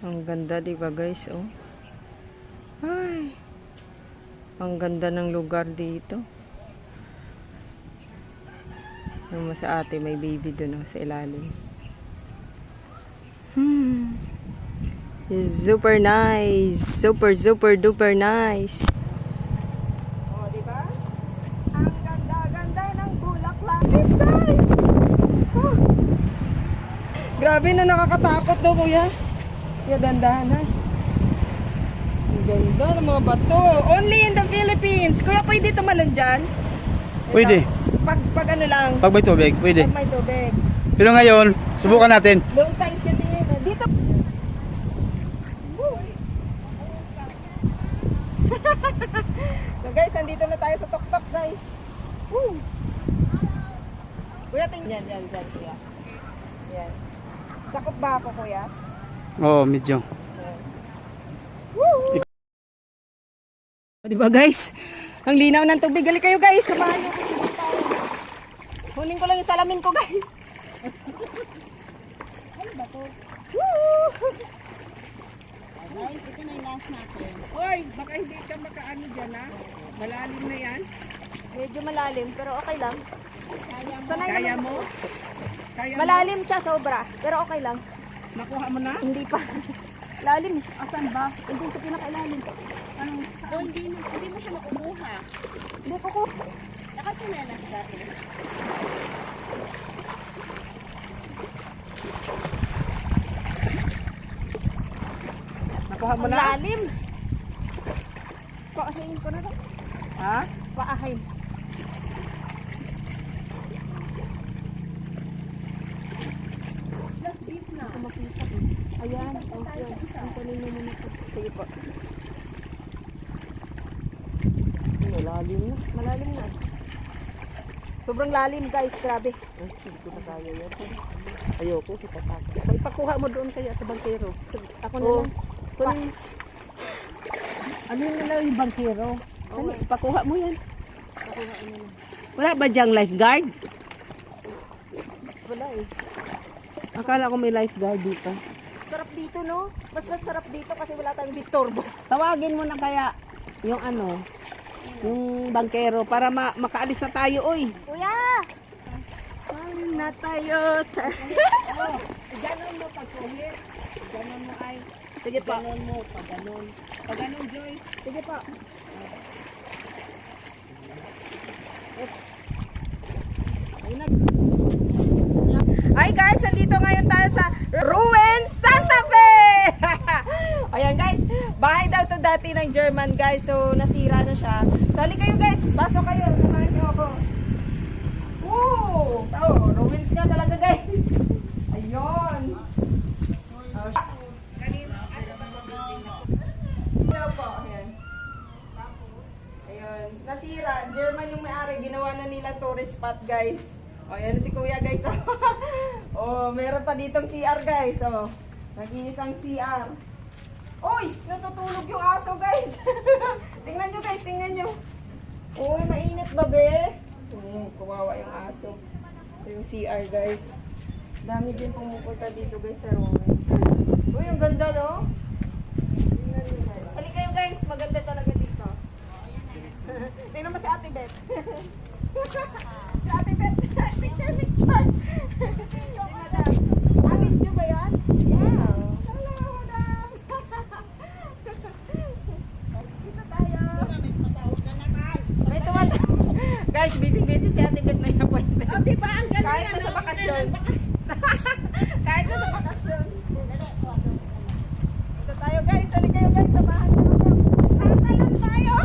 Ang ganda, di ba guys? Oh. Ay. Ang ganda ng lugar dito. Yung sa ate, may baby doon sa ilalim. It's super nice. Super duper nice. Oh, di ba? Ang ganda-ganda ng bulaklak. Guys! Oh. Grabe na, nakakatakot daw, kuya. Kaya dandahan na. Ang ganda ng mga bato. Only in the Philippines. Kuya, pwede tumalon dyan? Pwede. Pag ano lang. Pag may tubig, pwede. Pag may tubig. Pero ngayon, subukan natin. Low tide kasi yun. Dito. So guys, nandito na tayo sa tuktok guys. Woo! Kuya, tingnan yan, kuya. Yan. Sakop ba ako, kuya? Oo, medyo. Woo! Diba guys? Ang linaw ng tubig. Gali kayo guys. Samahan nyo. Huling ko lang yung salamin ko guys. Ano ba to? Woo! Ay, ito na yung last natin. Hoy, baka hindi ka makaano dyan ha? Malalim na yan? Medyo malalim, pero okay lang. Kaya mo? Kaya malalim siya sobra, pero okay lang. Nakuha mo na? Hindi pa. Lalim. Asan ba? Hindi sa pinakailalim. Anong? Oh, hindi mo siya makukuha. Hindi ko. Nakasinelas dati. Nakuha mo na? Lalim. Paahin ko na to. Ha? Paahin. Last beat na. Ayan. Ang kunin mo muna ito. Sige po. Malalim na. Malalim na. Sobrang lalim guys. Grabe. Ay, hindi ko na kaya yan. Ayoko. Ipakuha mo doon kaya sa bangkero. Ako na lang. Ano yun na yung bangkero? Ano? Ipakuha mo yan. Ipakuha mo yan. Wala ba dyang lifeguard? Wala eh. Akala ko may lifeguard dito. Sarap dito, no? Mas sarap dito kasi wala tayong disturbo. Tawagin mo na kaya yung ano, yung bangkero para makaalis na tayo, oy. Kuya! Ay, na tayo. Ganon mo pagkuhit. Ganon mo ay. Sige pa. Ganon mo, pag ganon. Pag ganon, Joy. Sige pa. Hi guys, nandito ngayon tayo sa Ruins Santa Fe. Ayan guys, bahay daw to dati ng German guys. So nasira na siya. Sali kayo guys, pasok kayo. Samahan niyo ako. Woo! Oh, ruins nga talaga guys. Ayun. Ayun, nasira. German yung may-ari, ginawa na nila tourist spot guys. O, yan si kuya guys. Oh, meron pa ditong CR guys. Oh, naginis ang CR. Uy, natutulog yung aso guys. Tingnan nyo guys, tingnan nyo. Uy, mainit ba be? Kawawa yung aso. Ito yung CR guys. Dami din pumupunta dito guys sa Ruins. Uy, ang ganda no? Halika kayo guys, maganda talaga dito. Tingnan mo si Ate Beth. Si Ate Beth. Picture. Yung madam. Video ba yan? Yeah. Hello, madam. Dito tayo. May tumatawag. Guys, busy si Ate Beth may appointment. Oh, di ba? Ang galing. Kahit na sa bakasyon. Kahit na sa bakasyon. Dito tayo guys. Halika kayo guys. Samahan nyo ako. Tatalon tayo.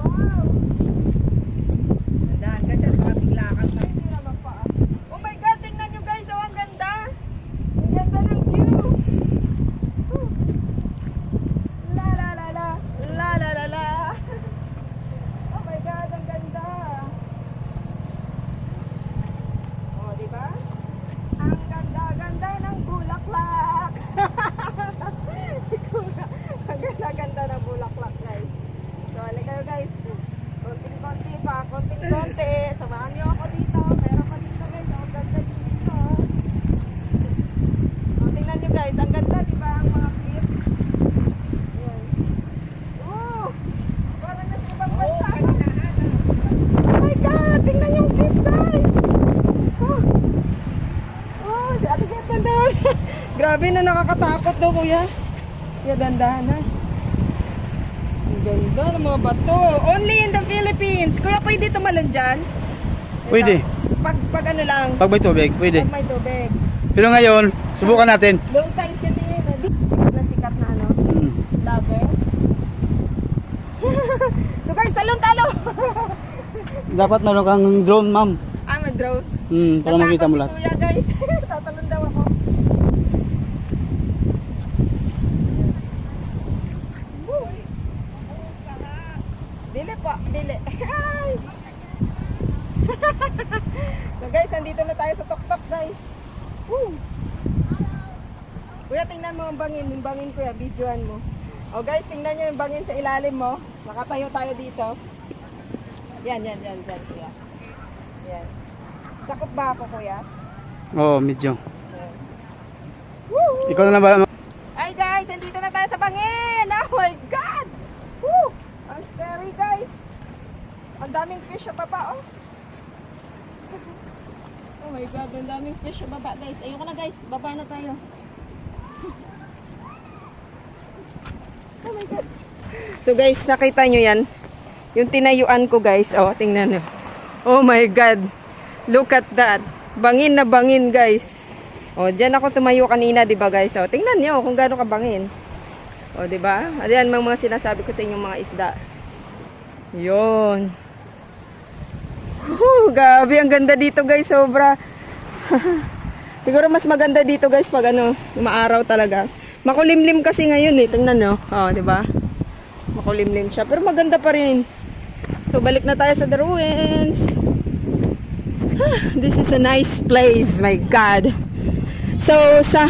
Wow. Ganda. Ganda. Maraming lakad tayo. Oh my God. Tingnan nyo guys. Oh, ang ganda. Ang ganda ng view. La la la la. La la la la. Oh my God. Ang ganda. Dandahan. Grabe na nakakatakot daw, kuya. Kuya, dandahan ha. Ang ganda ng mga bato. Only in the Philippines. Kuya, pwede tumalon dyan? Pwede. Pag ano lang. Pag may tubig, pwede. Pag may tubig. Pero ngayon, subukan natin. Low tide kasi yun. Sikat na ano. Lager. So guys, talon-talo. Dapat meron kang drone, ma'am. Mag-drone. Para makita mo lahat. Si kuya guys. Tatalon daw ako. Woo. Dili po, dili. Ay. So guys, andito na tayo sa tok-tok guys. Woo. Kuya, tingnan mo ang bangin. Yung bangin kuya, videoan mo. O guys, tingnan nyo yung bangin sa ilalim mo. Nakatayo tayo dito. Yan kuya. Yan. Sakop ba ako kuya? Oo, medyo. Yan. Woo! Ikaw na lang ba? Ay guys, andito na tayo sa bangin! Oh my God! Woo! Ang scary guys! Ang daming fish sa baba oh! Oh my God, ang daming fish sa baba guys. Ayoko na guys, baba na tayo. Oh my God! So guys, nakita nyo yan? Yung tinayuan ko guys, oh tingnan nyo. Oh my God! Look at that! Bangin na bangin guys! O, diyan ako tumayo kanina, 'di ba guys? O, tingnan niyo kung gaano kabangin. O, 'di ba? Ayan mga sinasabi ko sa inyong mga isda. 'Yon. Gabi, ang ganda dito, guys, sobra. Siguro mas maganda dito, guys, pag ano, maaraw talaga. Makulimlim kasi ngayon eh, tingnan niyo. O, 'di ba? Makulimlim siya, pero maganda pa rin. So, balik na tayo sa the ruins. This is a nice place, my God. So, sa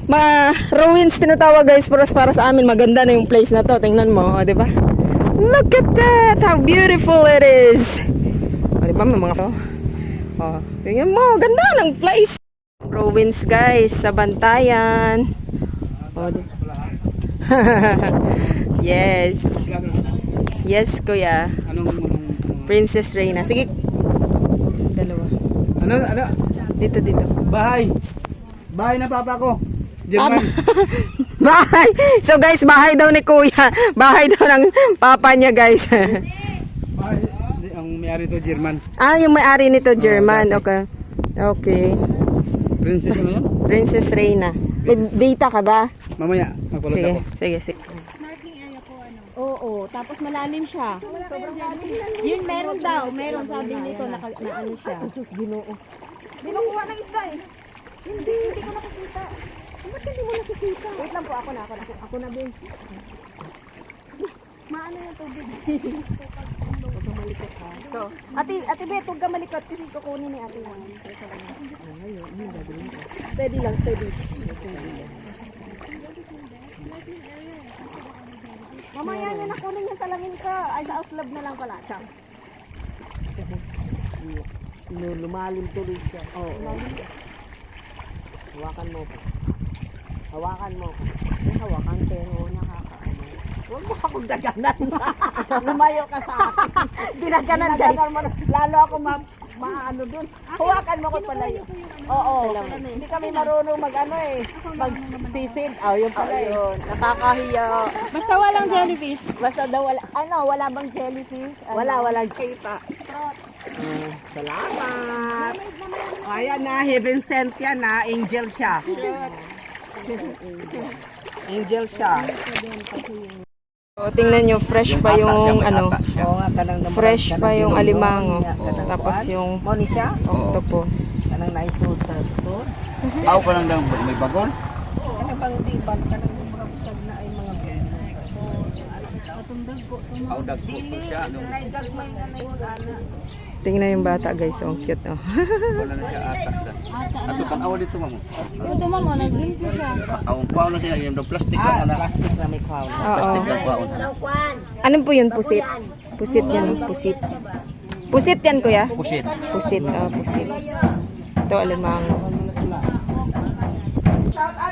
mga ruins tinatawag guys, pero para sa amin maganda na yung place na to. Tingnan mo, oh, 'di ba? Look at that, how beautiful it is. Oh, 'di ba, may mga to? Oh, tingnan mo, ganda ng place. Ruins guys, sa Bantayan. Oh, yes. Yes, kuya. Anong Princess Reina. Sige. Dalawa. Ano? Dito. Bahay. Bahay na papa ko. German. Bahay. So guys, bahay daw ni kuya. Bahay daw ng papa niya guys. Bahay. Ang may-ari to German. Yung may-ari nito German. Okay. Okay. Princess ano yan? Princess Reina. May data ka ba? Mamaya, magpalot Sige, ako. sige. Snorkeling area po ano? Oo, tapos malalim siya. Yun meron daw, meron sabi nito na ano siya. Ginoo. Di ba kuha ng isda eh? Hindi ko nakikita. Ba't hindi mo nakikita? Wait lang po, ako na din. Maano yung tubig? Huwag kang malikot ha. So, ate Bet, huwag kang malikot kasi kukunin ni ate lang. Steady lang, steady. Mamaya niya nakunin yung salamin ka. Ay, sa oslab na lang pala. Siya. Lumalim tuloy siya. Oo. Hawakan mo ko. Hawakan mo ko. Hawakan pero nakakaano. Huwag mo akong gaganan. Lumayo ka sa akin. Dinaganan guys. Ginaganan mo na. Lalo ako maano dun. Hawakan mo ko pala yun. Oo. Hindi kami marunong mag-ano eh. Mag-sisid. Yun pala yun. Nakakahiya. Basta walang jellyfish. Basta daw wala. Wala bang jellyfish? Walang kita. Salamat. Ayan na, heaven sent yan na. Angel siya. Angel siya. So, tingnan nyo, fresh pa yung ano. Oo nga, kanang Fresh pa yung alimango. Tapos yung Moni siya? octopus. Kanang naisod sa episode? Ako pa lang lang may bagol. Ano bang di ba? Kanang umrapsag na ay mga Katundag po. Ako dagpo ko siya. naigagmay nga na yun, ana. Tingnan yung bata guys, oh, ang cute oh. Wala na siya atas. Ato tanaw dito mamo. Ito mamo, nag-limpo siya. Ang paano siya yung plastic lang ana. Plastic na may crown. Plastic lang paon. Anong po yun, pusit? Pusit yan, oh, pusit. Pusit yan kuya? Pusit. Pusit, pusit. Ito alimango. Shout out